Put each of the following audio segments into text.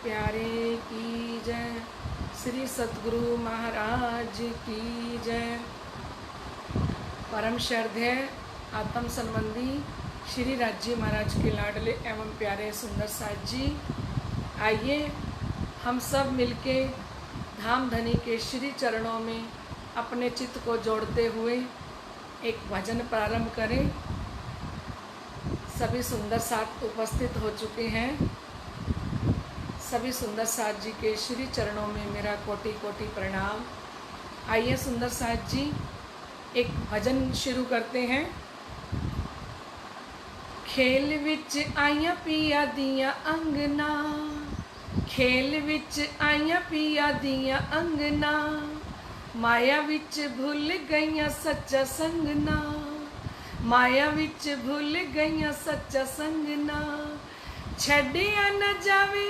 प्यारे की जय। श्री सतगुरु महाराज की जय। परम श्रद्धेय आत्म संबंधी श्री राज्य महाराज के लाडले एवं प्यारे सुंदर साथ जी, आइए हम सब मिलके धाम धनी के श्री चरणों में अपने चित्त को जोड़ते हुए एक भजन प्रारंभ करें। सभी सुंदर साथ उपस्थित हो चुके हैं। सभी सुंदर साथ जी के श्री चरणों में मेरा कोटि कोटि प्रणाम। आइए सुंदर साथ जी एक भजन शुरू करते हैं। खेल विच आइया पिया दिया अंगना, खेल विच आइया पिया दिया अंगना, माया विच भुल गईया सच्चा संगना, माया विच भुल गईया सच्चा संगना, छड्डिया न जावे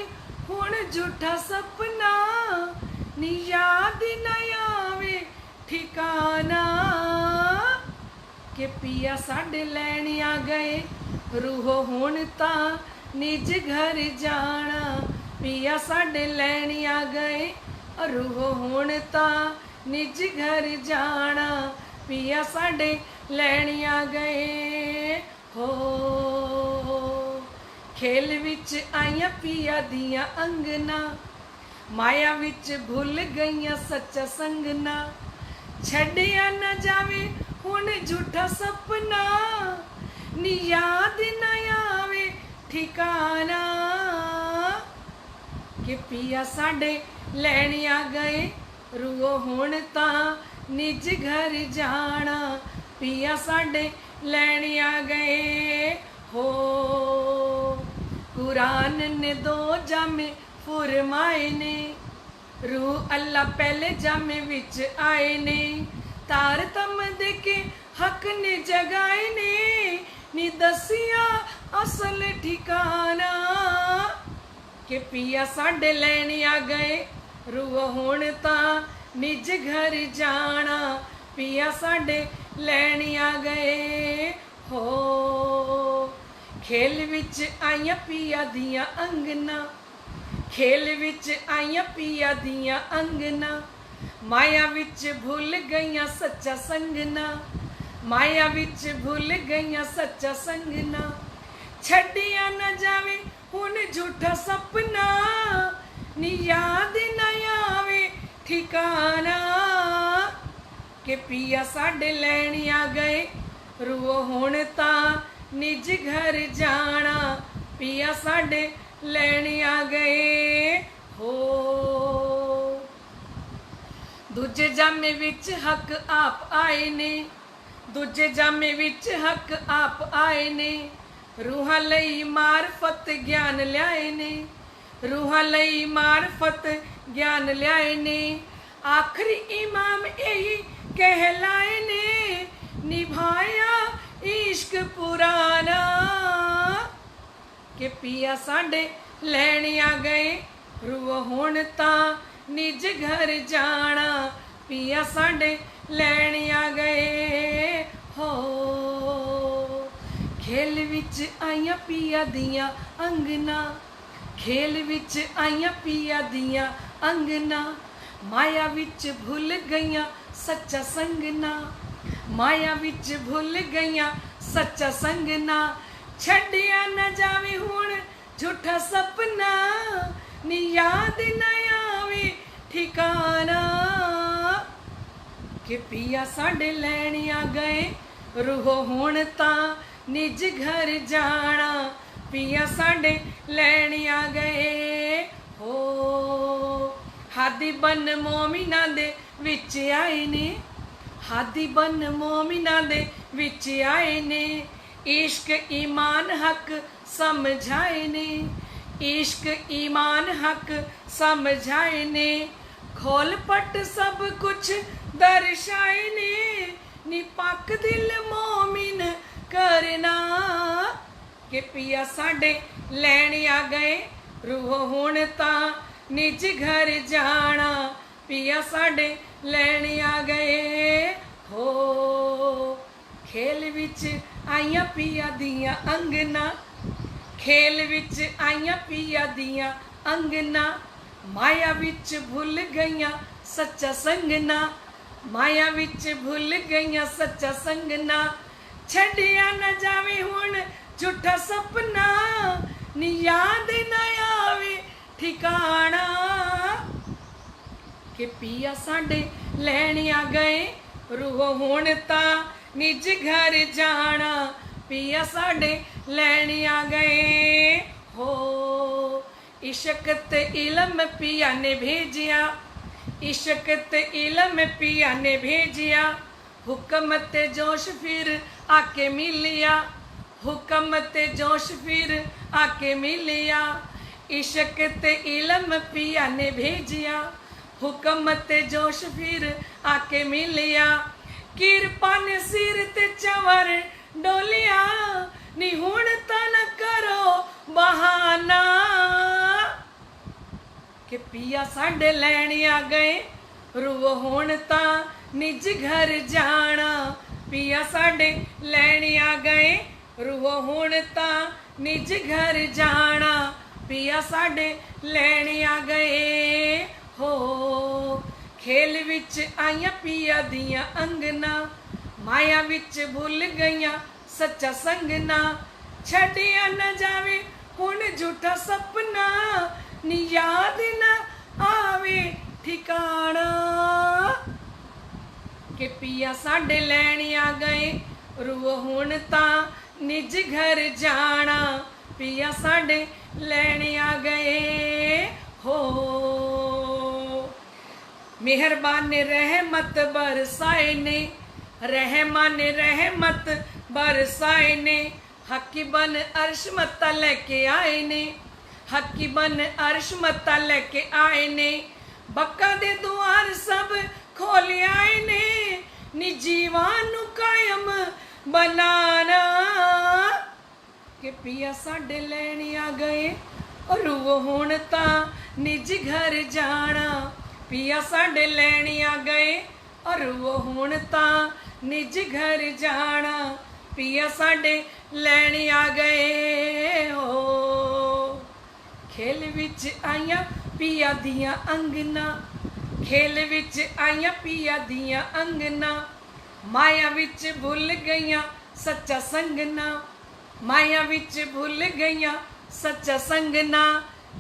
हुण झूठा सपना, नी याद न आवे ठिकाना, के पिया साडे लैण आ गए रूहो हुण तां निज घर जाना, पिया साडे लैण आ गए रूहो हुण तां निज घर जाना, पिया साडे लैण आ गए हो। खेल विच आइया पिया दिया अंगना, माया विच भुल गईया सच्चा संगना, छड्डिया न जावे हुण झूठा सपना, नी याद न आवे ठिकाना, कि पिया साडे लैण आ गए रूओ हुण तां निज घर जाना, पिया साडे लैण आ गए हो। कुरान ने दो जामे फुरमाए ने, रूह अल्लाह पहले जामे विच आए ने, तार तम दे के हक ने जगाए ने, नी दसिया असल ठिकाना, के पिया साडे लैण आ गए रूह हुण तां निज घर जाना, पिया साडे लैण आ गए हो। खेल विच आइया पिया दिया अंगना, खेल विच आइया पिया दिया अंगना, माया विच भुल गईया सच्चा संगना, माया विच भुल गईया सच्चा संगना, छड्डिया न जावे हुण झूठा सपना, नी याद न आवे ठिकाना, के पिया साडे लैण आ गए रूओ हुण तां निज घर जाना, पिया साडे लैण आ गए हो। दूजे जामे विच हक आप आए ने, दूजे जामे विच हक आप आए ने, रूहां लई मारफत ज्ञान लियाए ने, रूहां लई मारफत ज्ञान लियाए ने, आखिरी इमाम यही कहलाए ने, निभाया इश्क पुराना, के पिया साडे लैण आ गए रूह हुण तां निज घर जाना, पिया साडे लैण आ गए हो। खेल विच आइया पिया दिया अंगना, खेल विच आइया पिया दिया अंगना, माया विच भुल गईया सच्चा संगना, माया विच भुल गईया सच्चा संगना, छड्डिया न जावे हुण झूठा सपना, नी याद न आवे ठिकाना, कि पिया साडे लैण आ गए रूहो हुण तां निज घर जाना, पिया साडे लैण आ गए हो। हादी बन मोमिना दे विच आए ने, हादी बन मोमिना दे विच आए ने, इश्क ईमान हक समझाए ने, इश्क ईमान हक समझाए ने, खोल पट सब कुछ दर्शाए ने, नी पाक दिल मोमिन करना, के पिया साडे लैण आ गए रूह हुण तां निज घर जाना, पिया साडे लैण आ गए हो। खेल विच आइया पिया दिया अंगना, खेल विच आईया पिया दिया अंगना, माया विच भुल गईया सच्चा संगना, माया विच भुल गईया सच्चा संगना, छड़िया न जावे हुण झूठा सपना, नी याद न आवे ठिकाना, कि पिया साडे लैण आ गए रूहो हुण तां निज घर जाना, पिया साडे लैण आ गए हो। इश्क ते इलम पिया ने भेजिया, इश्क ते इलम पिया ने भेजिया, हुक्म ते जोश फिर आके मिलिया, हुक्म ते जोश फिर आके मिलिया, इश्क ते इलम पिया ने भेजिया, हुक्म ते जोश फिर आके मिलिया, किरपा ने सिर ते चवर डोलिया, नी हुण तां न करो बहाना, कि पिया साडे लैण आ गए रूहो हुण तां निज घर जाना, पिया साडे लैण आ गए रूहो हुण तां निज घर जाना, पिया साडे लैण आ गए हो। खेल विच आईया पिया दिया अंगना, माया विच भुल गईया सच्चा संगना, छड़िया न जावे हुण झूठा सपना, नी याद न आवे ठिकाना, कि पिया साडे लैण आ गए रूहो हुण तां निज घर जाना, पिया साडे लैण आ गए हो। मेहरबान ने रहमत बरसाए ने, रहमान ने रहमत बरसाए ने, हकी बन अर्श मत्ता लेके आए ने, हकी बन अर्श मत्ता लेके आए ने, बक्का दे द्वार सब खोल आए ने, नी जीवान नू कायम बनाना, कि पिया साडे लैण आ गए रूहो हुण तां निज घर जाना, पिया साडे लैण आ गए रूहो हुण तां निज घर जाना, पिया साडे लैण आ गए हो। खेल विच आईया पिया दिया अंगना, खेल विच आईया पिया दिया अंगना, माया विच भुल गईया सच्चा संगना, माया विच भुल गईया सच्चा संगना,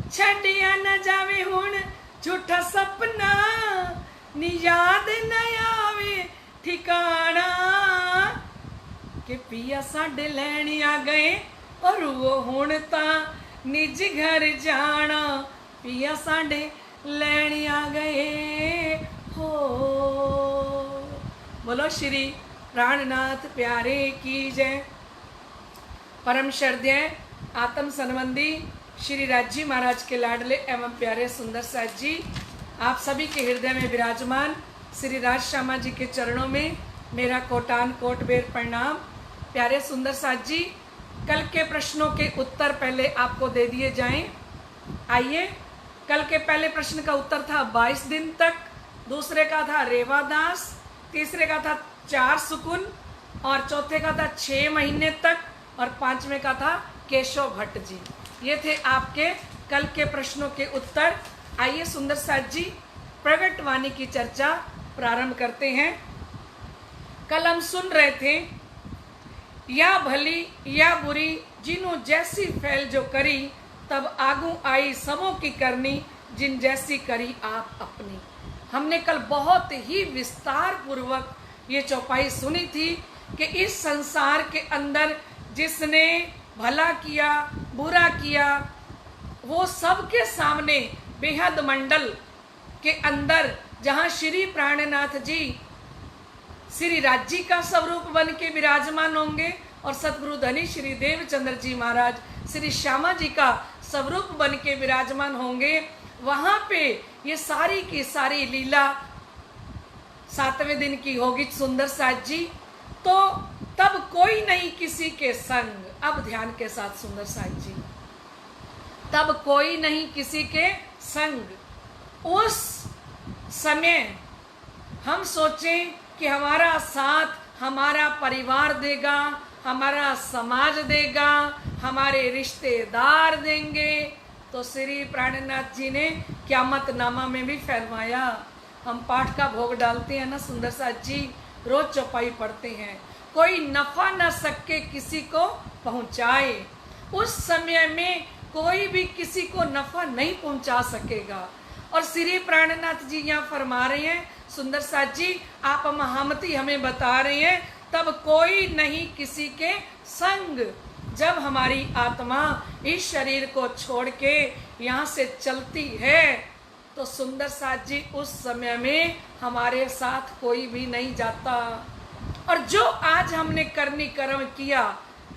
छड़िया न जावे हुण झूठा सपना, नी याद न आवे ठिकाना, कि पिया साडे लैण आ गए रूहो हुण तां निज घर जाना, पिया साडे लैण आ गए हो। बोलो श्री प्राणनाथ प्यारे की जय। परम श्रद्धेय आत्म संबंधी श्री राजी महाराज के लाडले एवं प्यारे सुंदर साथ जी, आप सभी के हृदय में विराजमान श्री राज श्यामा जी के चरणों में मेरा कोटान कोट बेर प्रणाम। प्यारे सुंदर साथ जी, कल के प्रश्नों के उत्तर पहले आपको दे दिए जाएं। आइए, कल के पहले प्रश्न का उत्तर था 22 दिन तक, दूसरे का था रेवादास, तीसरे का था 4 सुकुन, और चौथे का था 6 महीने तक, और 5वें का था केशव भट्ट जी। ये थे आपके कल के प्रश्नों के उत्तर। आइए सुंदर साथ जी, प्रगट वाणी की चर्चा प्रारंभ करते हैं। कल हम सुन रहे थे, या भली या बुरी जिन्हों जैसी फैल जो करी, तब आगू आई सबों की करनी, जिन जैसी करी आप अपनी। हमने कल बहुत ही विस्तार पूर्वक ये चौपाई सुनी थी कि इस संसार के अंदर जिसने भला किया बुरा किया, वो सबके सामने बेहद मंडल के अंदर जहाँ श्री प्राणनाथ जी श्री राज्य का स्वरूप बन के विराजमान होंगे, और सतगुरु धनी श्री देवचंद्र जी महाराज श्री श्यामा जी का स्वरूप बन के विराजमान होंगे, वहाँ पे ये सारी की सारी लीला 7वें दिन की होगी सुंदर साथ जी। तो तब कोई नहीं किसी के संग, अब ध्यान के साथ सुंदर साथ जी, तब कोई नहीं किसी के संग। उस समय हम सोचें कि हमारा साथ हमारा परिवार देगा, हमारा समाज देगा, हमारे रिश्तेदार देंगे। तो श्री प्राणनाथ जी ने क़यामतनामा में भी फरमाया, हम पाठ का भोग डालते हैं ना सुंदर साथ जी, रोज चौपाई पढ़ते हैं, कोई नफा न सके किसी को पहुंचाए। उस समय में कोई भी किसी को नफा नहीं पहुंचा सकेगा। और श्री प्राणनाथ जी यहाँ फरमा रहे हैं, सुंदर साथ जी आप महामती हमें बता रहे हैं, तब कोई नहीं किसी के संग। जब हमारी आत्मा इस शरीर को छोड़ के यहाँ से चलती है तो सुंदर साथ जी उस समय में हमारे साथ कोई भी नहीं जाता। और जो आज हमने करनी कर्म किया,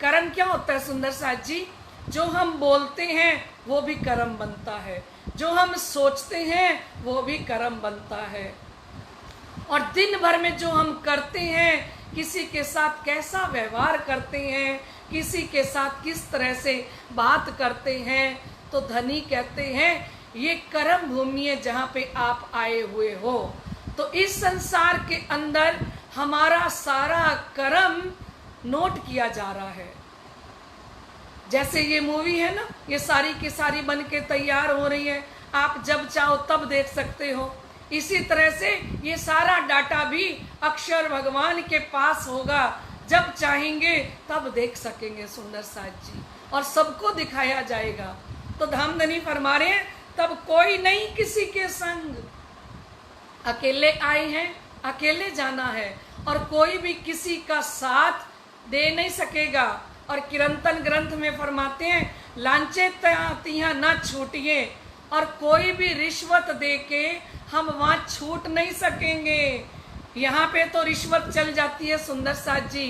कर्म क्या होता है सुंदर साथ जी? जो हम बोलते हैं वो भी कर्म बनता है, जो हम सोचते हैं वो भी कर्म बनता है। और दिन भर में जो हम करते हैं, किसी के साथ कैसा व्यवहार करते हैं, किसी के साथ किस तरह से बात करते हैं, तो धनी कहते हैं ये कर्म भूमि है जहाँ पे आप आए हुए हो। तो इस संसार के अंदर हमारा सारा कर्म नोट किया जा रहा है। जैसे ये मूवी है ना, ये सारी की सारी बन के तैयार हो रही है, आप जब चाहो तब देख सकते हो। इसी तरह से ये सारा डाटा भी अक्षर भगवान के पास होगा, जब चाहेंगे तब देख सकेंगे सुंदर साथ जी, और सबको दिखाया जाएगा। तो धामधनी फरमा रहे हैं, तब कोई नहीं किसी के संग। अकेले आए हैं, अकेले जाना है, और कोई भी किसी का साथ दे नहीं सकेगा। और किरंतन ग्रंथ में फरमाते हैं, लांचे तिया न छूटिए, और कोई भी रिश्वत दे के हम वहाँ छूट नहीं सकेंगे। यहाँ पे तो रिश्वत चल जाती है सुंदर साथ जी,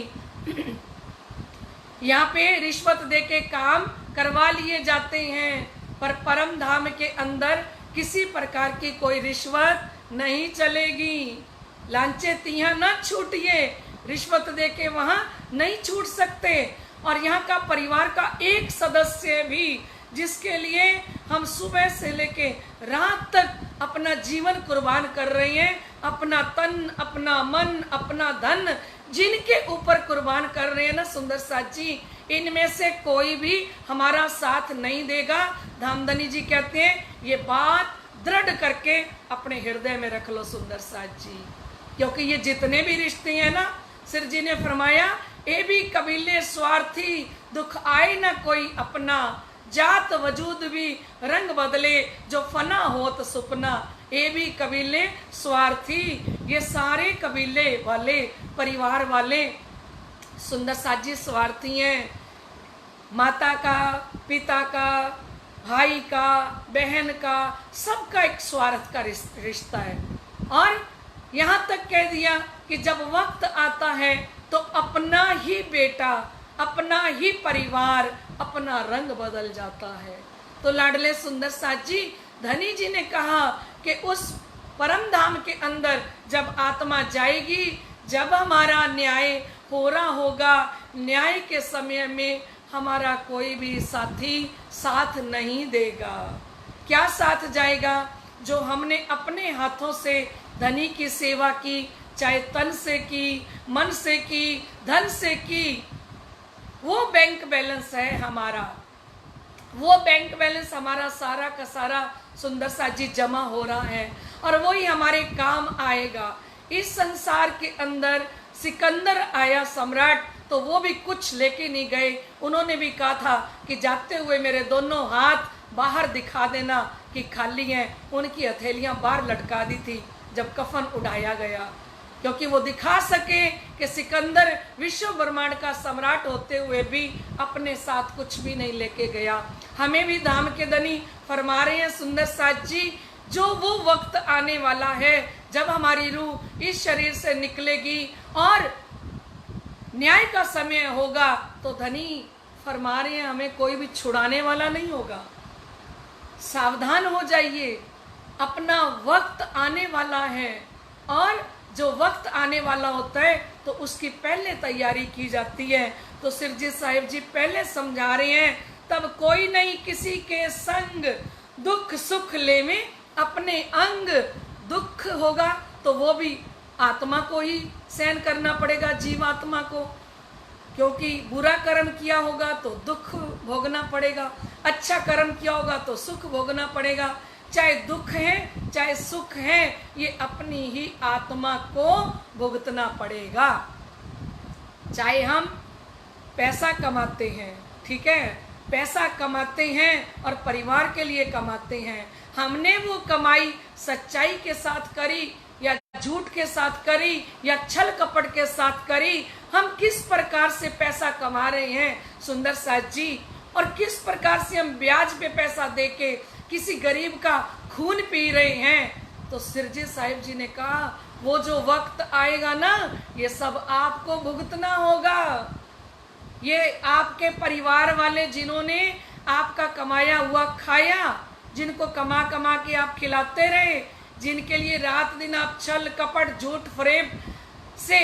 यहाँ पे रिश्वत दे के काम करवा लिए जाते हैं, पर परम धाम के अंदर किसी प्रकार की कोई रिश्वत नहीं चलेगी। लांचे तिया न छूटिए, रिश्वत दे के वहाँ नहीं छूट सकते। और यहाँ का परिवार का एक सदस्य भी, जिसके लिए हम सुबह से लेके रात तक अपना जीवन कुर्बान कर रहे हैं, अपना तन, अपना मन, अपना धन जिनके ऊपर कुर्बान कर रहे हैं ना सुंदर साथ जी, इनमें से कोई भी हमारा साथ नहीं देगा। धामधनी जी कहते हैं ये बात दृढ़ करके अपने हृदय में रख लो सुंदर साथ जी, क्योंकि ये जितने भी रिश्ते हैं ना, सिर जी ने फरमाया, ये भी कबीले स्वार्थी, दुख आए ना कोई अपना, जात वजूद भी रंग बदले, जो फना होत सुपना। ये भी कबीले स्वार्थी, ये सारे कबीले वाले, परिवार वाले सुंदर साथ जी स्वार्थी हैं। माता का, पिता का, भाई का, बहन का, सबका एक स्वार्थ का रिश्ता है। और यहाँ तक कह दिया कि जब वक्त आता है तो अपना ही बेटा, अपना ही परिवार, अपना रंग बदल जाता है। तो लाडले सुंदर साथ जी, धनी जी ने कहा कि उस परम धाम के अंदर जब आत्मा जाएगी, जब हमारा न्याय हो रहा होगा, न्याय के समय में हमारा कोई भी साथी साथ नहीं देगा। क्या साथ जाएगा? जो हमने अपने हाथों से धनी की सेवा की, चाहे तन से की, मन से की, धन से की, वो बैंक बैलेंस है हमारा। वो बैंक बैलेंस हमारा सारा का सारा सुंदर साथ जी जमा हो रहा है, और वो ही हमारे काम आएगा। इस संसार के अंदर सिकंदर आया सम्राट, तो वो भी कुछ लेके नहीं गए। उन्होंने भी कहा था कि जाते हुए मेरे दोनों हाथ बाहर दिखा देना कि खाली हैं। उनकी हथेलियां बाहर लटका दी थी जब कफन उड़ाया गया, क्योंकि वो दिखा सके कि सिकंदर विश्व ब्रह्मांड का सम्राट होते हुए भी अपने साथ कुछ भी नहीं लेके गया। हमें भी धाम के धनी फरमा रहे हैं सुंदर साथ जी, जो वो वक्त आने वाला है जब हमारी रूह इस शरीर से निकलेगी और न्याय का समय होगा, तो धनी फरमा रहे हैं हमें कोई भी छुड़ाने वाला नहीं होगा। सावधान हो जाइए, अपना वक्त आने वाला है, और जो वक्त आने वाला होता है तो उसकी पहले तैयारी की जाती है। तो सिरजी साहिब जी पहले समझा रहे हैं, तब कोई नहीं किसी के संग, दुख सुख ले में अपने अंग। दुख होगा तो वो भी आत्मा को ही सहन करना पड़ेगा, जीवात्मा को, क्योंकि बुरा कर्म किया होगा तो दुख भोगना पड़ेगा, अच्छा कर्म किया होगा तो सुख भोगना पड़ेगा। चाहे दुख है चाहे सुख है, ये अपनी ही आत्मा को भुगतना पड़ेगा। चाहे हम पैसा कमाते हैं, ठीक है, पैसा कमाते हैं और परिवार के लिए कमाते हैं, हमने वो कमाई सच्चाई के साथ करी या झूठ के साथ करी या छल कपट के साथ करी, हम किस प्रकार से पैसा कमा रहे हैं सुंदर साथ जी, और किस प्रकार से हम ब्याज पे पैसा देके किसी गरीब का खून पी रहे हैं। तो सिरजी साहिब जी ने कहा वो जो वक्त आएगा ना, ये सब आपको भुगतना होगा। ये आपके परिवार वाले जिन्होंने आपका कमाया हुआ खाया, जिनको कमा कमा के आप खिलाते रहे, जिनके लिए रात दिन आप छल कपट झूठ फरेब से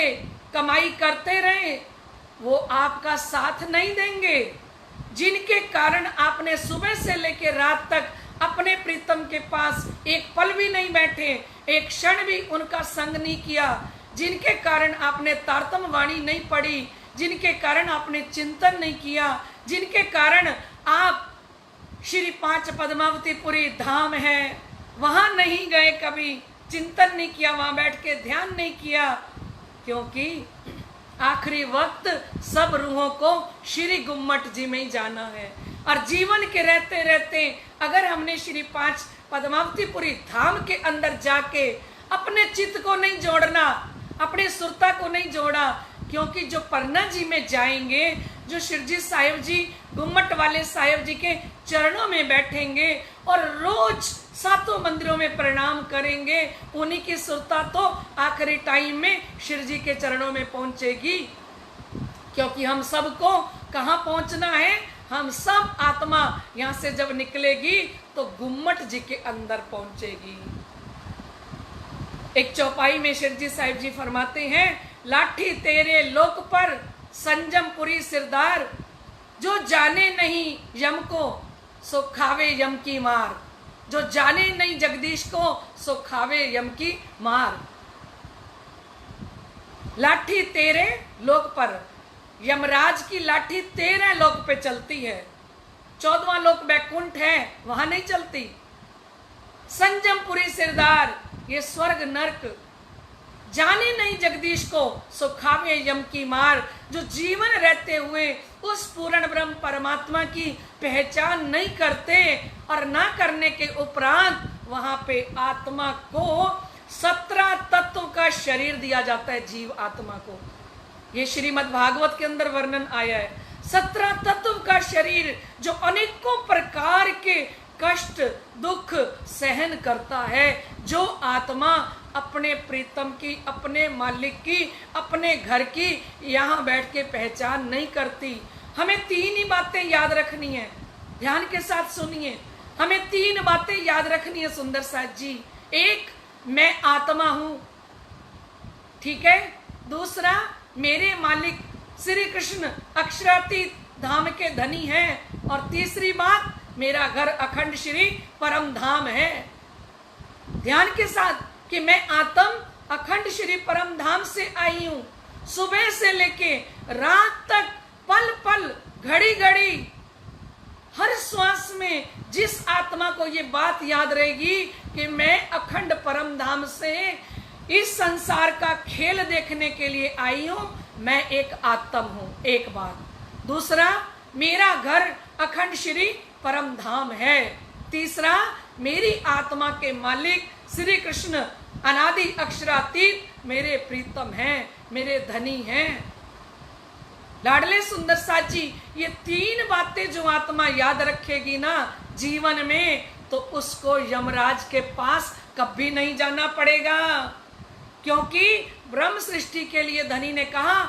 कमाई करते रहे, वो आपका साथ नहीं देंगे। जिनके कारण आपने सुबह से लेकर रात तक अपने प्रीतम के पास एक पल भी नहीं बैठे, एक क्षण भी उनका संग नहीं किया, जिनके कारण आपने तारतम वाणी नहीं पढ़ी, जिनके कारण आपने चिंतन नहीं किया, जिनके कारण आप श्री 5 पद्मावतीपुरी धाम है वहां नहीं गए, कभी चिंतन नहीं किया, वहां बैठ के ध्यान नहीं किया, क्योंकि आखिरी वक्त सब रूहों को श्री गुम्मट जी में ही जाना है। और जीवन के रहते रहते अगर हमने श्री 5 पद्मावतीपुरी धाम के अंदर जाके अपने चित्त को नहीं जोड़ना, अपने सुरता को नहीं जोड़ा, क्योंकि जो परना जी में जाएंगे, जो शिरजी साहिब जी गुम्मट वाले साहिब जी के चरणों में बैठेंगे और रोज 7 मंदिरों में प्रणाम करेंगे, उन्हीं की सुरता तो आखिरी टाइम में शिरजी के चरणों में पहुंचेगी। क्योंकि हम सबको कहाँ पहुंचना है, हम सब आत्मा यहाँ से जब निकलेगी तो गुम्मट जी के अंदर पहुंचेगी। एक चौपाई में शिरजी साहिब जी फरमाते हैं, लाठी तेरे लोक पर संजमपुरी सिरदार, जो जाने नहीं यम को सो खावे यम की मार, जो जाने नहीं जगदीश को सो खावे यम की मार। लाठी तेरे लोक पर, यमराज की लाठी 13 लोक पे चलती है, 14वां लोक बैकुंठ है, वहां नहीं चलती। संजमपुरी सिरदार, ये स्वर्ग नरक, जाने नहीं जगदीश को सो खावे यम की मार, जो जीवन रहते हुए उस पूर्ण ब्रह्म परमात्मा की पहचान नहीं करते और ना करने के उपरांत वहां पे आत्मा को 17 तत्व का शरीर दिया जाता है, जीव आत्मा को। ये श्रीमद् भागवत के अंदर वर्णन आया है। 17 तत्व का शरीर जो अनेकों प्रकार के कष्ट दुख सहन करता है, जो आत्मा अपने प्रीतम की, अपने मालिक की, अपने घर की यहाँ बैठ के पहचान नहीं करती। हमें 3 ही बातें याद रखनी है, ध्यान के साथ सुनिए। हमें 3 बातें याद रखनी है सुंदर साथ जी। एक, मैं आत्मा हूं, ठीक है। दूसरा, मेरे मालिक श्री कृष्ण अक्षरातीत धाम के धनी हैं। और तीसरी बात, मेरा घर अखंड श्री परम धाम है। ध्यान के साथ कि मैं आत्म अखंड श्री परम धाम से आई हूं। सुबह से लेके रात तक, पल पल, घड़ी घड़ी, हर श्वास में जिस आत्मा को ये बात याद रहेगी कि मैं अखंड परम धाम से इस संसार का खेल देखने के लिए आई हूं, मैं एक आत्म हूं, एक बात। दूसरा, मेरा घर अखंड श्री परम धाम है। तीसरा, मेरी आत्मा के मालिक श्री कृष्ण अनादि अक्षरातीत मेरे प्रीतम हैं, मेरे धनी हैं। लाडले सुंदर साथ जी, ये 3 बातें जो आत्मा याद रखेगी ना जीवन में, तो उसको यमराज के पास कभी नहीं जाना पड़ेगा। क्योंकि ब्रह्म सृष्टि के लिए धनी ने कहा,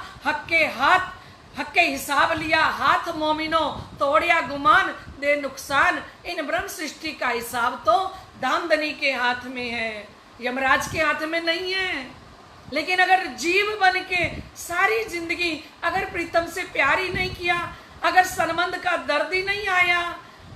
हक के हिसाब लिया हाथ मोमिनो, तोड़िया गुमान दे नुकसान। इन ब्रह्म सृष्टि का हिसाब तो दामदनी के हाथ में है, यमराज के हाथ में नहीं है। लेकिन अगर जीव बन के सारी जिंदगी अगर प्रीतम से प्यार ही नहीं किया, अगर संबंध का दर्द ही नहीं आया,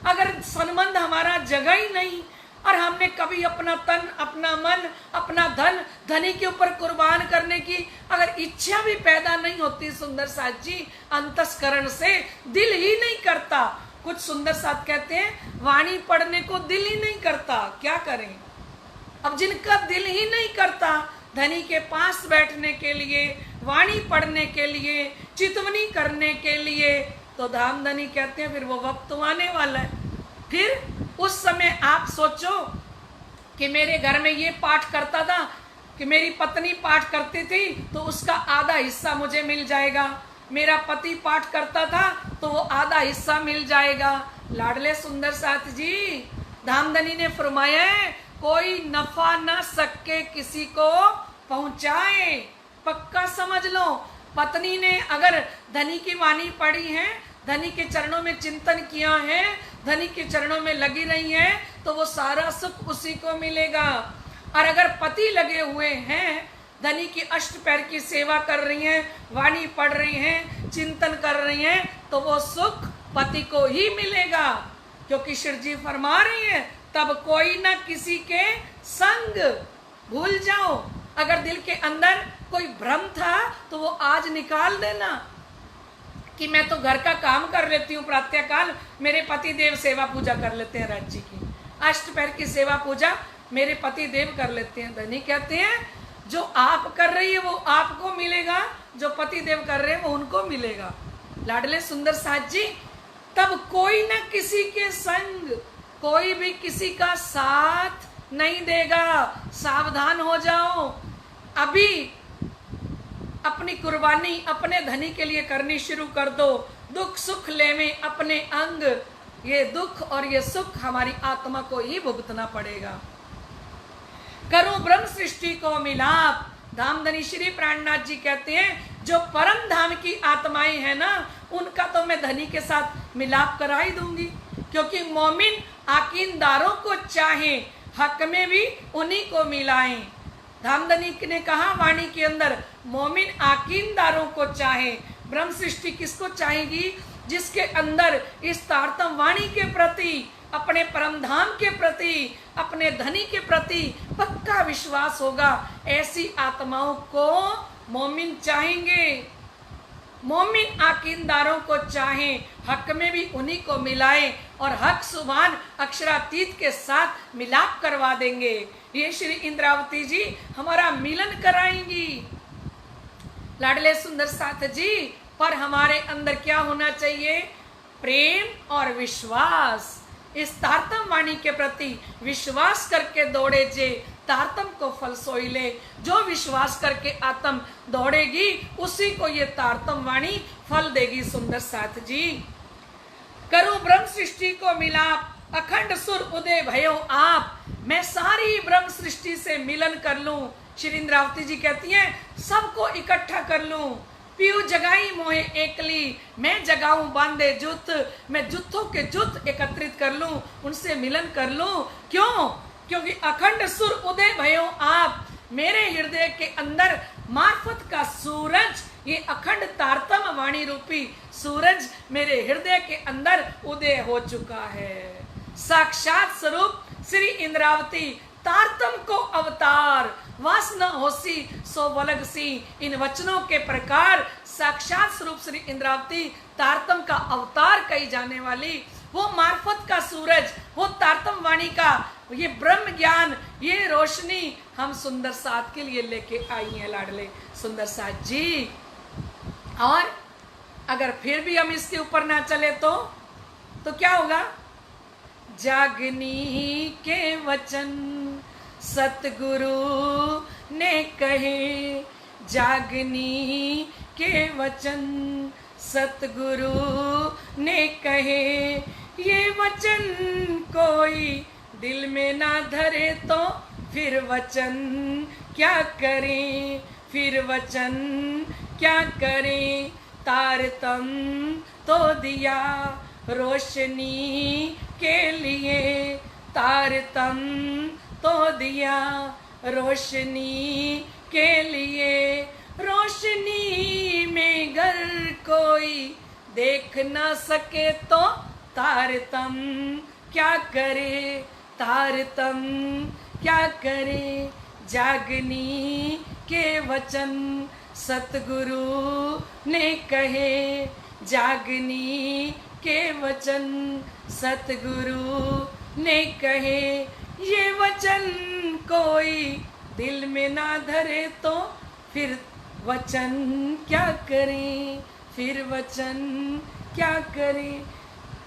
अगर संबंध हमारा जगह ही नहीं, और हमने कभी अपना तन, अपना मन, अपना धन धनी के ऊपर कुर्बान करने की अगर इच्छा भी पैदा नहीं होती सुंदर साथ जी, अंतस्करण से दिल ही नहीं करता। कुछ सुंदर साथ कहते हैं वाणी पढ़ने को दिल ही नहीं करता, क्या करें। अब जिनका दिल ही नहीं करता धनी के पास बैठने के लिए, वाणी पढ़ने के लिए, चितवनी करने के लिए, तो धामधनी कहते हैं फिर वो वक्त आने वाला है। फिर उस समय आप सोचो कि मेरे घर में ये पाठ करता था, कि मेरी पत्नी पाठ करती थी तो उसका आधा हिस्सा मुझे मिल जाएगा, मेरा पति पाठ करता था तो वो आधा हिस्सा मिल जाएगा। लाडले सुंदर साथ जी, धामधनी ने फरमाया है कोई नफा न सके किसी को पहुंचाए। पक्का समझ लो, पत्नी ने अगर धनी की वाणी पढ़ी है, धनी के चरणों में चिंतन किया है, धनी के चरणों में लगी रही है, तो वो सारा सुख उसी को मिलेगा। और अगर पति लगे हुए हैं, धनी की अष्ट पैर की सेवा कर रही हैं, वाणी पढ़ रही हैं, चिंतन कर रही हैं, तो वो सुख पति को ही मिलेगा। क्योंकि शिव जी फरमा रही हैं तब कोई ना किसी के संग भूल जाओ। अगर दिल के अंदर कोई भ्रम था तो वो आज निकाल देना कि मैं तो घर का काम कर लेती हूँ, प्रातःकाल मेरे पति देव सेवा पूजा कर लेते हैं, राज्य की अष्ट पैर की सेवा पूजा मेरे पति देव कर लेते हैं। धनी कहते हैं जो आप कर रही है वो आपको मिलेगा, जो पति देव कर रहे हैं वो उनको मिलेगा। लाडले सुंदर साथ जी, तब कोई ना किसी के संग, कोई भी किसी का साथ नहीं देगा। सावधान हो जाओ, अभी अपनी कुर्बानी अपने धनी के लिए करनी शुरू कर दो। दुख सुख ले में अपने अंग, ये दुख और ये सुख हमारी आत्मा को ही भुगतना पड़ेगा। करो ब्रह्म सृष्टि को मिलाप। धामधनी श्री प्राणनाथ जी कहते हैं जो परम धाम की आत्माएं हैं ना, उनका तो मैं धनी के साथ मिलाप करा ही दूंगी। क्योंकि मोमिन आकीनदारों को चाहे, हक में भी उन्हीं को मिलाएं। धामधनी ने कहा वाणी के अंदर, मोमिन आकीनदारों को चाहे। ब्रह्म सृष्टि किसको चाहेगी? जिसके अंदर इस तारतम वाणी के प्रति, अपने परम धाम के प्रति, अपने धनी के प्रति पक्का विश्वास होगा। ऐसी आत्माओं को मोमिन चाहेंगे। मोमिन आकीनदारों को चाहें, हक में भी उन्हीं को मिलाएं और हक सुभान अक्षरातीत के साथ मिलाप करवा देंगे। ये श्री इंद्रावती जी हमारा मिलन कराएंगी। लाडले सुंदर साथ जी, पर हमारे अंदर क्या होना चाहिए? प्रेम और विश्वास। इस तारतम वाणी के प्रति विश्वास करके दौड़े जे, तारतम को फल सोई ले। जो विश्वास करके आत्म दौड़ेगी उसी को ये तारतम वाणी फल देगी। सुंदर साथ जी, करो ब्रह्म सृष्टि को मिलाप, अखंड सुर उदय भयो आप। मैं सारी ब्रह्म सृष्टि से मिलन कर लूं। श्री इंद्रावती जी कहती हैं सबको इकट्ठा कर लूं। पीऊ जगाई मोहे एकली, मैं जगाऊं बांधे जुत। मैं जुत्थों के जुत एकत्रित कर लूं, उनसे मिलन कर लूं। क्यों? क्योंकि अखंड सुर उदय भयो आप। मेरे हृदय के अंदर मार्फत का सूरज, ये अखंड तारतम वाणी रूपी सूरज मेरे हृदय के अंदर उदय हो चुका है। साक्षात स्वरूप श्री इंद्रावती तारतम को अवतार, वासना होसी सो वलग सी। इन वचनों के प्रकार साक्षात स्वरूप श्री इंद्रावती तारतम का अवतार कही जाने वाली, वो मार्फत का सूरज, वो तारतम वाणी का ये ब्रह्म ज्ञान, ये रोशनी हम सुंदर साथ के लिए लेके आई हैं। लाडले सुंदर साथ जी, और अगर फिर भी हम इसके ऊपर ना चले तो क्या होगा? जागनी के वचन सतगुरु ने कहे, जागनी के वचन सतगुरु ने कहे। ये वचन कोई दिल में ना धरे तो फिर वचन क्या करें, फिर वचन क्या करें। तारतम तो दिया रोशनी के लिए, तारतम तो दिया रोशनी के लिए। रोशनी में गर कोई देख ना सके तो तारतम क्या करे, तारतम क्या करे जागनी के वचन, सतगुरु ने कहे जागनी के वचन, सतगुरु ने कहे ये वचन कोई दिल में ना धरे तो फिर वचन क्या करें, फिर वचन क्या करें।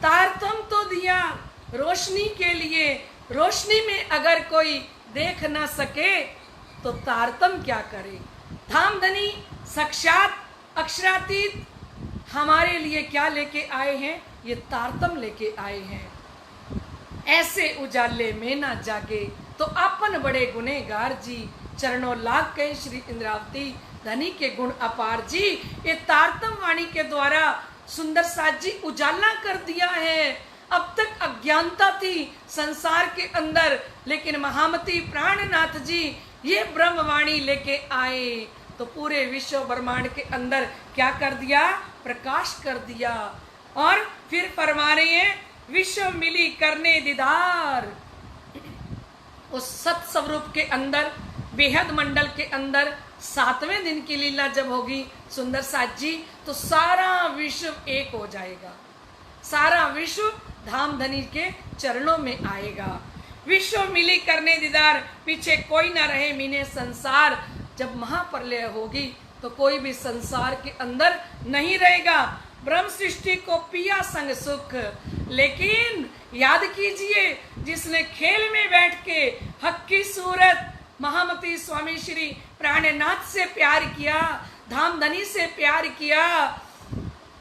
तारतम तो दिया रोशनी के लिए, रोशनी में अगर कोई देख ना सके तो तारतम क्या करे। धामधनी साक्षात अक्षरातीत हमारे लिए क्या लेके आए हैं, ये तारतम लेके आए हैं। ऐसे उजाले में ना जागे तो अपन बड़े गुनेगार जी, चरणों लाग गए श्री इंद्रावती धनी के गुण अपार जी। ये तारतम वाणी के द्वारा सुंदर साथ जी उजाला कर दिया है। अब तक अज्ञानता थी संसार के अंदर, लेकिन महामती प्राणनाथ जी ये ब्रह्मवाणी लेके आए तो पूरे विश्व ब्रह्मांड के अंदर क्या कर दिया, प्रकाश कर दिया। और फिर फरमा रहे हैं विश्व मिली करने दीदार। उस सत स्वरूप के अंदर बेहद मंडल के अंदर 7वें दिन की लीला जब होगी सुंदर साथ जी, तो सारा विश्व एक हो जाएगा, सारा विश्व धामधनी के चरणों में आएगा। विश्व मिली करने दीदार, पीछे कोई ना रहे मीने संसार। जब महाप्रलय होगी तो कोई भी संसार के अंदर नहीं रहेगा। ब्रह्म सृष्टि को पिया संग सुख, लेकिन याद कीजिए जिसने खेल में बैठ के हक की सूरत महामती स्वामी श्री प्राणनाथ से प्यार किया, धामधनी से प्यार किया,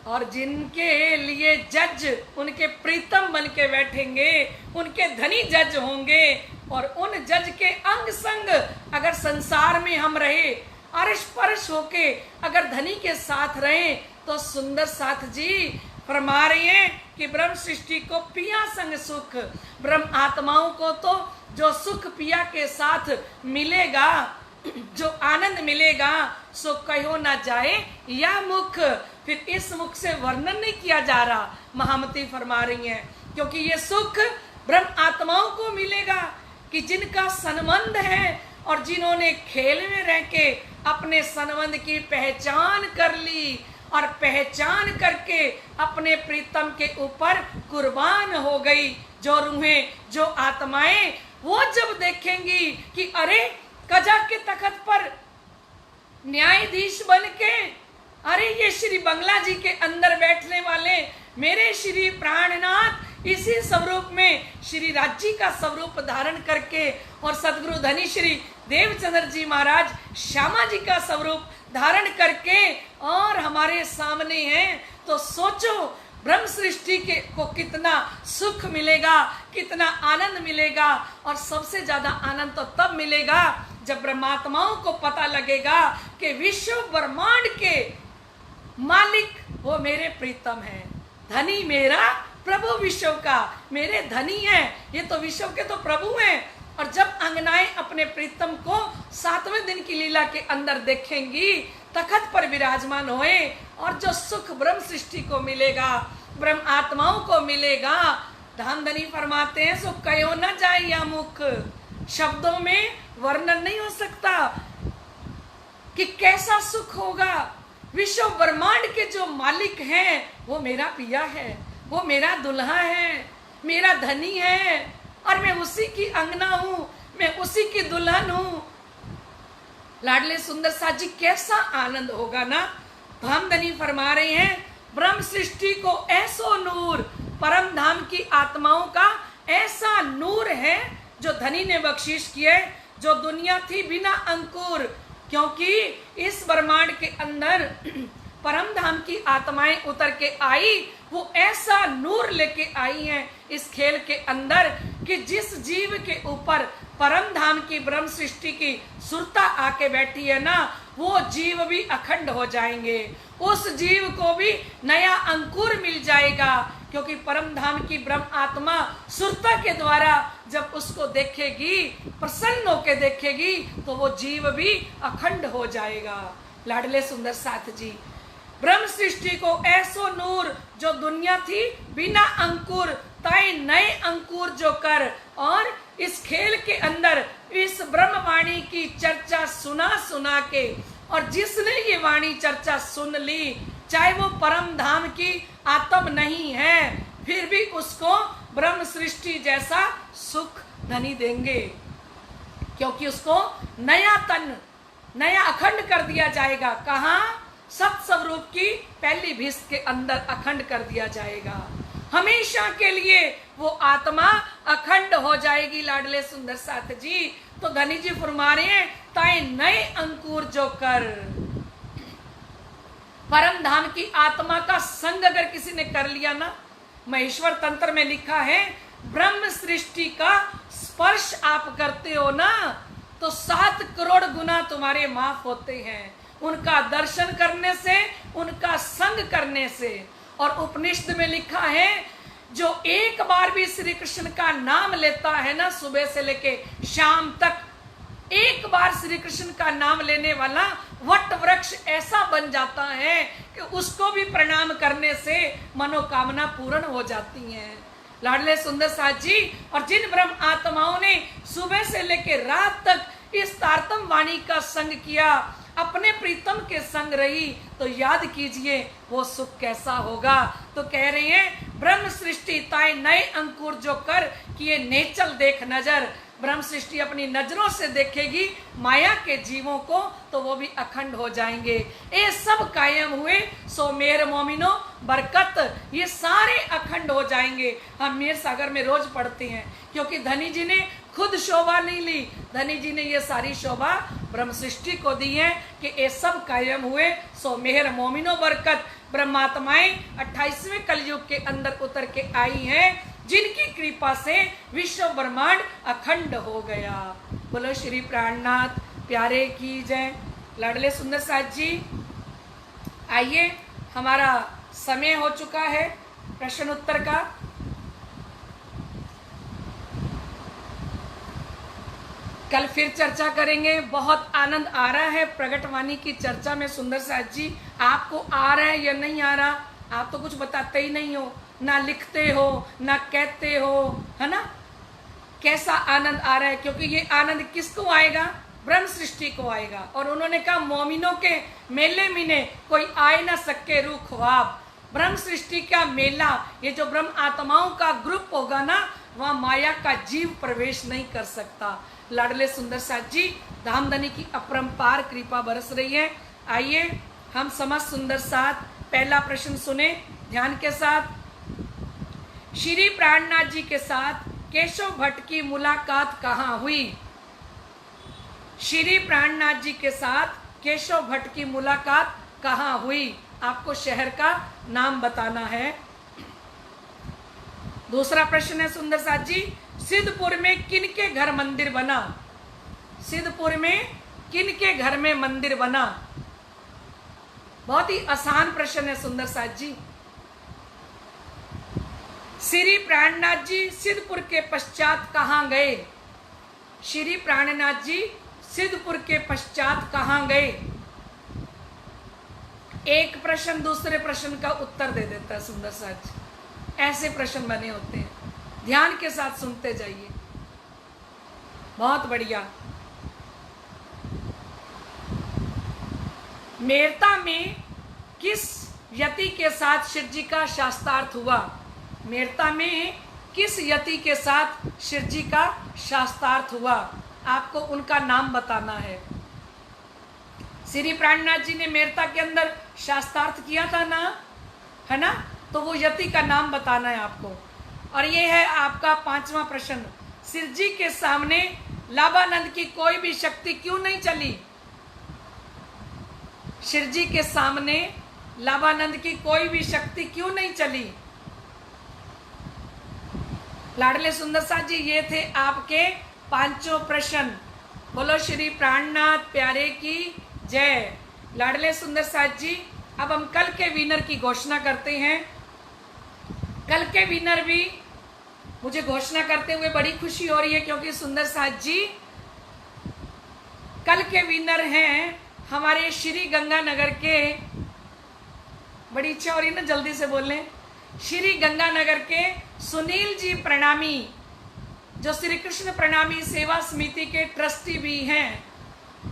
और जिनके लिए जज उनके प्रीतम बन के बैठेंगे, उनके धनी जज होंगे, और उन जज के अंग संग अगर संसार में हम रहे, अर्श परश होके अगर धनी के साथ रहे, तो सुंदर साथ जी फरमा रहे हैं कि ब्रह्म सृष्टि को पिया संग सुख। ब्रह्म आत्माओं को तो जो सुख पिया के साथ मिलेगा, जो आनंद मिलेगा, सो कहो ना जाए या मुख। फिर इस मुख से वर्णन नहीं किया जा रहा, महामती फरमा रही हैं, क्योंकि ये सुख ब्रह्म आत्माओं को मिलेगा कि जिनका संबंध है और जिन्होंने खेल में रह के अपने संबंध की पहचान कर ली, और पहचान करके अपने प्रीतम के ऊपर कुर्बान हो गई। जो रूहें, जो आत्माएं, वो जब देखेंगी कि अरे कजा के तख्त पर न्यायाधीश बन के, अरे ये श्री बंगला जी के अंदर बैठने वाले मेरे श्री प्राणनाथ इसी स्वरूप में श्री राज्य का स्वरूप धारण करके, और सदगुरु धनी श्री देवचंद्र जी महाराज श्यामा जी का स्वरूप धारण करके और हमारे सामने हैं, तो सोचो ब्रह्म सृष्टि के को कितना सुख मिलेगा, कितना आनंद मिलेगा। और सबसे ज्यादा आनंद तो तब मिलेगा जब ब्रह्मात्माओं को पता लगेगा कि विश्व ब्रह्मांड के मालिक वो मेरे प्रीतम हैं, धनी मेरा प्रभु विश्व का, मेरे धनी हैं, ये तो विश्व के तो प्रभु हैं। और जब अंगनाएं अपने प्रीतम को 7वें दिन की लीला के अंदर देखेंगी, तखत पर विराजमान होए, और जो सुख ब्रह्म सृष्टि को मिलेगा, ब्रह्म आत्माओं को मिलेगा, धामधनी फरमाते हैं सो कहो न जाए या मुख। शब्दों में वर्णन नहीं हो सकता कि कैसा सुख होगा। विश्व ब्रह्मांड के जो मालिक हैं वो मेरा पिया है, वो मेरा दुल्हा है, मेरा धनी है, और मैं उसी की अंगना हूं, मैं उसी की दुल्हन हूं। लाडले सुंदर साथ जी कैसा आनंद होगा ना। धामधनी फरमा रहे हैं ब्रह्म सृष्टि को ऐसो नूर, परम धाम की आत्माओं का ऐसा नूर है जो धनी ने बख्शिश किया, जो दुनिया थी बिना अंकुर, क्योंकि इस ब्रह्मांड के अंदर परम धाम की आत्माएं उतर के आई, वो ऐसा नूर लेके आई हैं इस खेल के अंदर कि जिस जीव के ऊपर परम धाम की ब्रह्म सृष्टि की सुरता आके बैठी है ना, वो जीव भी अखंड हो जाएंगे, उस जीव को भी नया अंकुर मिल जाएगा, क्योंकि परम धाम की ब्रह्म आत्मा सुरता के द्वारा जब उसको देखेगी, प्रसन्न होके देखेगी, तो वो जीव भी अखंड हो जाएगा। लाडले सुंदर साथ जी ब्रह्म सृष्टि को ऐसो नूर जो दुनिया थी बिना अंकुर, ताई नए अंकुर जो कर, और इस खेल के अंदर इस ब्रह्मवाणी की चर्चा सुना सुना के, और जिसने ये वाणी चर्चा सुन ली, चाहे वो परम धाम की आत्म नहीं है, फिर भी उसको ब्रह्म सृष्टि जैसा सुख धनी देंगे, क्योंकि उसको नया तन, नया अखंड कर दिया जाएगा। कहाँ? सत्स्वरूप की पहली भिष्ट के अंदर अखंड कर दिया जाएगा। हमेशा के लिए वो आत्मा अखंड हो जाएगी। लाडले सुंदर साथ जी, तो धनी जी फरमा रहे हैं, ताए नए अंकुर जो कर, परम धाम की आत्मा का संग अगर किसी ने कर लिया ना, महेश्वर तंत्र में लिखा है, ब्रह्म सृष्टि का स्पर्श आप करते हो ना, तो 7 करोड़ गुना तुम्हारे माफ होते हैं, उनका दर्शन करने से, उनका संग करने से। और उपनिषद में लिखा है, जो एक बार भी श्री कृष्ण का नाम लेता है ना, सुबह से लेके शाम तक, एक बार श्री कृष्ण का नाम लेने वाला वट वृक्ष ऐसा बन जाता है कि उसको भी प्रणाम करने से मनोकामना पूर्ण हो जाती है। लाडले सुंदर साथ जी, और जिन ब्रह्म आत्माओं ने सुबह से लेकर रात तक इस तारतम वाणी का संग किया, अपने प्रीतम के संग रही, तो याद कीजिए वो सुख कैसा होगा। तो कह रहे हैं, ब्रह्म सृष्टि ताए नए अंकुर जो कर, कि ये नेचल देख नजर, ब्रह्म सृष्टि अपनी नजरों से देखेगी माया के जीवों को, तो वो भी अखंड हो जाएंगे। ये सब कायम हुए सो मेर मोमिनो बरकत, ये सारे अखंड हो जाएंगे। हम मीर सागर में रोज पढ़ते हैं, क्योंकि धनी जी ने खुद शोभा नहीं ली, धनी जी ने ये सारी शोभा ब्रह्म सृष्टि को दी है कि ये सब कायम हुए सो मेहर मोमिनो बरकत। ब्रह्मात्माएं 28वें कलयुग के अंदर उतर के आई हैं, जिनकी कृपा से विश्व ब्रह्मांड अखंड हो गया। बोलो श्री प्राणनाथ प्यारे की जय। लाडले सुंदर साथ जी, आइए, हमारा समय हो चुका है प्रश्न उत्तर का। कल फिर चर्चा करेंगे। बहुत आनंद आ रहा है प्रगटवाणी की चर्चा में। सुंदर साथ जी, आपको आ रहा है या नहीं आ रहा? आप तो कुछ बताते ही नहीं हो, ना लिखते हो ना कहते हो, है ना? कैसा आनंद आ रहा है? क्योंकि ये आनंद किसको आएगा? ब्रह्म सृष्टि को आएगा। और उन्होंने कहा, मोमिनों के मेले मीने कोई आए ना सके रू ख्वाब। ब्रह्म सृष्टि का मेला, ये जो ब्रह्म आत्माओं का ग्रुप होगा ना, वहां माया का जीव प्रवेश नहीं कर सकता। लाडले सुंदर साथ जी, धामधनी की अपरंपार कृपा बरस रही है। आइए हम समस्त सुंदर साथ पहला प्रश्न सुने ध्यान के साथ। श्री प्राणनाथ जी के साथ केशव भट्ट की मुलाकात कहाँ हुई? श्री प्राणनाथ जी के साथ केशव भट्ट की मुलाकात कहाँ हुई? आपको शहर का नाम बताना है। दूसरा प्रश्न है सुंदर साथ जी, सिद्धपुर में किन के घर मंदिर बना? सिद्धपुर में किन के घर में मंदिर बना? बहुत ही आसान प्रश्न है सुंदर साथ जी। श्री प्राणनाथ जी सिद्धपुर के पश्चात कहाँ गए? श्री प्राणनाथ जी सिद्धपुर के पश्चात कहाँ गए? एक प्रश्न दूसरे प्रश्न का उत्तर दे देता है सुंदर साथ जी। ऐसे प्रश्न बने होते हैं, ध्यान के साथ सुनते जाइए। बहुत बढ़िया। मेरता में किस यति के साथ शिव जी का शास्त्रार्थ हुआ? मेरता में किस यति के साथ शिव जी का शास्त्रार्थ हुआ? आपको उनका नाम बताना है। श्री प्राणनाथ जी ने मेरता के अंदर शास्त्रार्थ किया था ना, है ना? तो वो यति का नाम बताना है आपको। और ये है आपका 5वां प्रश्न। शिव जी के सामने लाभानंद की कोई भी शक्ति क्यों नहीं चली? शिव जी के सामने लाभानंद की कोई भी शक्ति क्यों नहीं चली? लाडले सुंदर साथ जी, ये थे आपके 5 प्रश्न। बोलो श्री प्राणनाथ प्यारे की जय। लाडले सुंदर साथ जी, अब हम कल के विनर की घोषणा करते हैं। कल के विनर भी मुझे घोषणा करते हुए बड़ी खुशी हो रही है, क्योंकि सुंदर साथ जी कल के विनर हैं हमारे श्री गंगानगर के, बड़ी इच्छा हो रही है ना, जल्दी से बोल लें, श्री गंगानगर के सुनील जी प्रणामी। जो श्री कृष्ण प्रणामी सेवा समिति के ट्रस्टी भी हैं,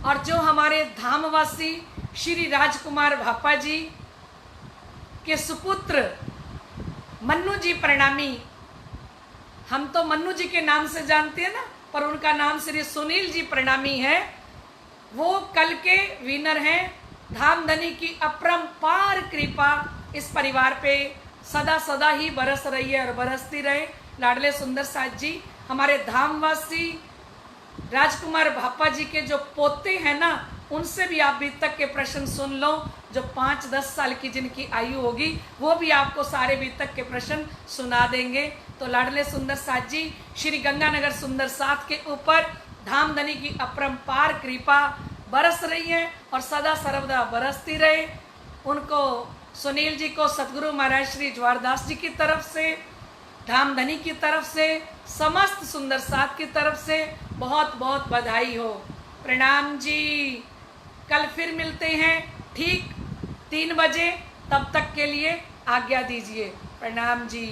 और जो हमारे धामवासी श्री राजकुमार भापा जी के सुपुत्र मन्नू जी प्रणामी, हम तो मन्नू जी के नाम से जानते हैं ना, पर उनका नाम श्री सुनील जी प्रणामी है। वो कल के विनर हैं। धामधनी की अपरंपार कृपा इस परिवार पे सदा सदा ही बरस रही है और बरसती रहे। लाडले सुंदर साथ जी, हमारे धामवासी राजकुमार भापा जी के जो पोते हैं ना, उनसे भी आप बीतक के प्रश्न सुन लो। जो 5-10 साल की जिनकी आयु होगी वो भी आपको सारे बीतक के प्रश्न सुना देंगे। तो लाडले सुंदर साथ जी, श्री गंगानगर सुंदर साथ के ऊपर धामधनी की अपरंपार कृपा बरस रही है और सदा सर्वदा बरसती रहे। उनको, सुनील जी को सतगुरु महाराज श्री ज्वारदास जी की तरफ से, धामधनी की तरफ से, समस्त सुंदर साथ की तरफ से बहुत बहुत बधाई हो। प्रणाम जी। कल फिर मिलते हैं ठीक 3 बजे, तब तक के लिए आज्ञा दीजिए। प्रणाम जी।